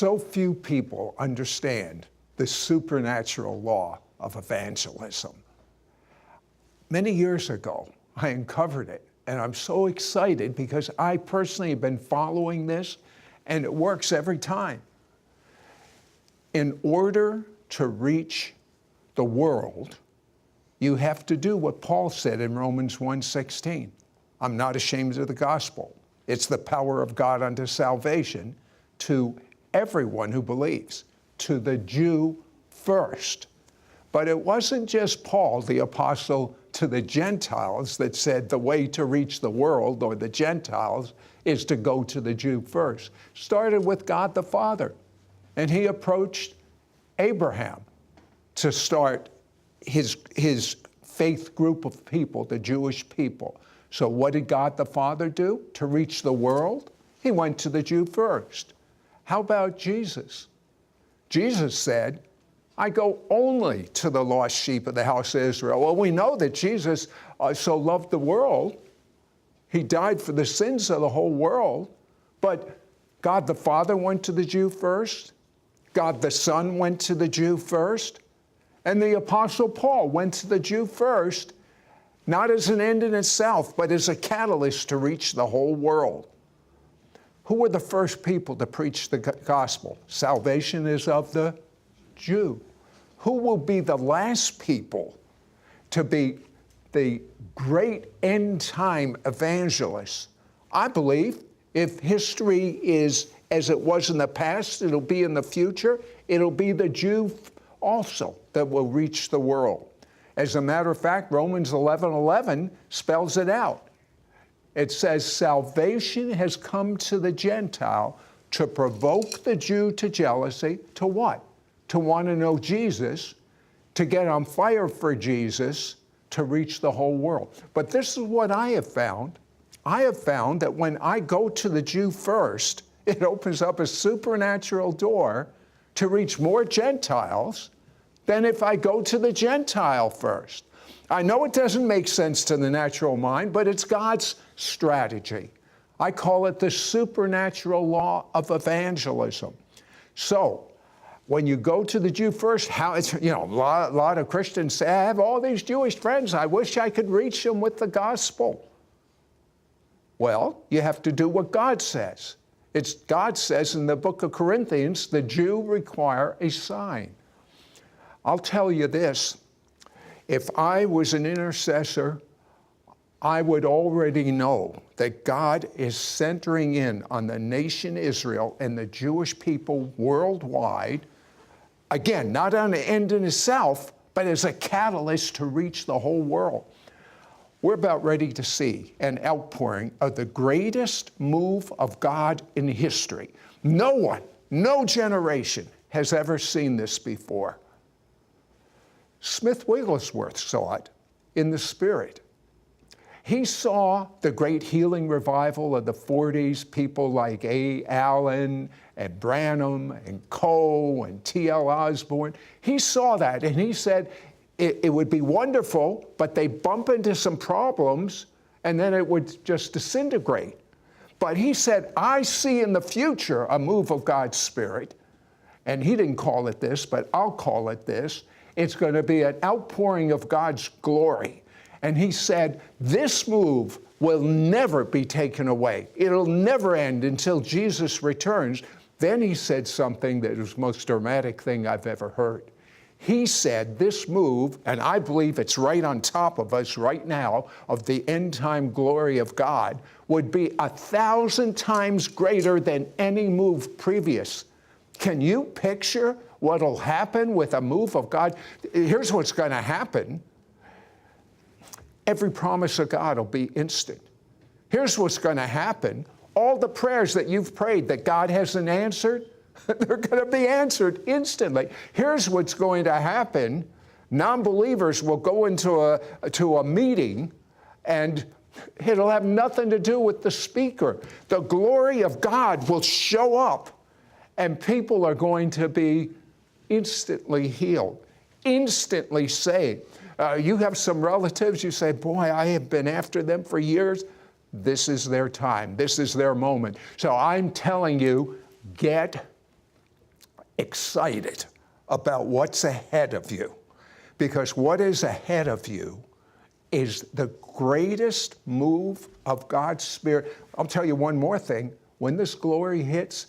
So few people understand the supernatural law of evangelism. Many years ago, I uncovered it, and I'm so excited because I personally have been following this, and it works every time. In order to reach the world, you have to do what Paul said in Romans 1:16. I'm not ashamed of the gospel. It's the power of God unto salvation to everyone who believes, to the Jew first. But it wasn't just Paul, the apostle to the Gentiles, that said the way to reach the world or the Gentiles is to go to the Jew first. Started with God the Father. And he approached Abraham to start his faith group of people, the Jewish people. So what did God the Father do to reach the world? He went to the Jew first. How about Jesus? Jesus said, I go only to the lost sheep of the house of Israel. Well, we know that Jesus so loved the world. He died for the sins of the whole world. But God the Father went to the Jew first. God the Son went to the Jew first. And the Apostle Paul went to the Jew first, not as an end in itself, but as a catalyst to reach the whole world. Who were the first people to preach the gospel? Salvation is of the Jew. Who will be the last people to be the great end-time evangelists? I believe if history is as it was in the past, it'll be in the future. It'll be the Jew also that will reach the world. As a matter of fact, Romans 11:11 spells it out. It says, salvation has come to the Gentile to provoke the Jew to jealousy. To what? To want to know Jesus, to get on fire for Jesus, to reach the whole world. But this is what I have found. I have found that when I go to the Jew first, it opens up a supernatural door to reach more Gentiles than if I go to the Gentile first. I know it doesn't make sense to the natural mind, but it's God's strategy. I call it the supernatural law of evangelism. So, when you go to the Jew first, a lot of Christians say, I have all these Jewish friends. I wish I could reach them with the gospel. Well, you have to do what God says. God says in the book of Corinthians, the Jew require a sign. I'll tell you this, if I was an intercessor, I would already know that God is centering in on the nation Israel and the Jewish people worldwide, again, not on an end in itself, but as a catalyst to reach the whole world. We're about ready to see an outpouring of the greatest move of God in history. No one, no generation has ever seen this before. Smith Wigglesworth saw it in the Spirit. He saw the great healing revival of the 40s, people like A. Allen and Branham and Coe and T.L. Osborne. He saw that and he said, it would be wonderful, but they bump into some problems and then it would just disintegrate. But he said, I see in the future a move of God's Spirit. And he didn't call it this, but I'll call it this. It's going to be an outpouring of God's glory. And he said, this move will never be taken away. It'll never end until Jesus returns. Then he said something that was the most dramatic thing I've ever heard. He said this move, and I believe it's right on top of us right now, of the end-time glory of God, would be 1,000 times greater than any move previous. Can you picture what'll happen with a move of God? Here's what's going to happen. Every promise of God will be instant. Here's what's going to happen. All the prayers that you've prayed that God hasn't answered, they're going to be answered instantly. Here's what's going to happen. Non-believers will go into a meeting and it'll have nothing to do with the speaker. The glory of God will show up and people are going to be instantly healed, instantly saved. You have some relatives, you say, boy, I have been after them for years. This is their time. This is their moment. So I'm telling you, get excited about what's ahead of you, because what is ahead of you is the greatest move of God's Spirit. I'll tell you one more thing. When this glory hits,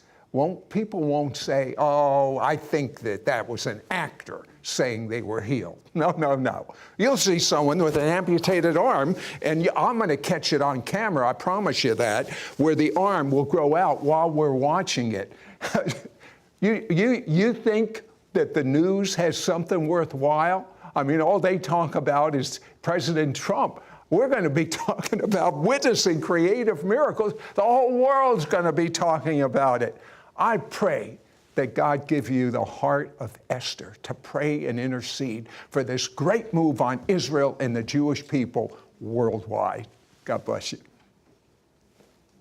people won't say, oh, I think that was an actor saying they were healed. No, no, no. You'll see someone with an amputated arm, and I'm going to catch it on camera, I promise you that, where the arm will grow out while we're watching it. You think that the news has something worthwhile? I mean, all they talk about is President Trump. We're going to be talking about witnessing creative miracles. The whole world's going to be talking about it. I pray that God give you the heart of Esther to pray and intercede for this great move on Israel and the Jewish people worldwide. God bless you.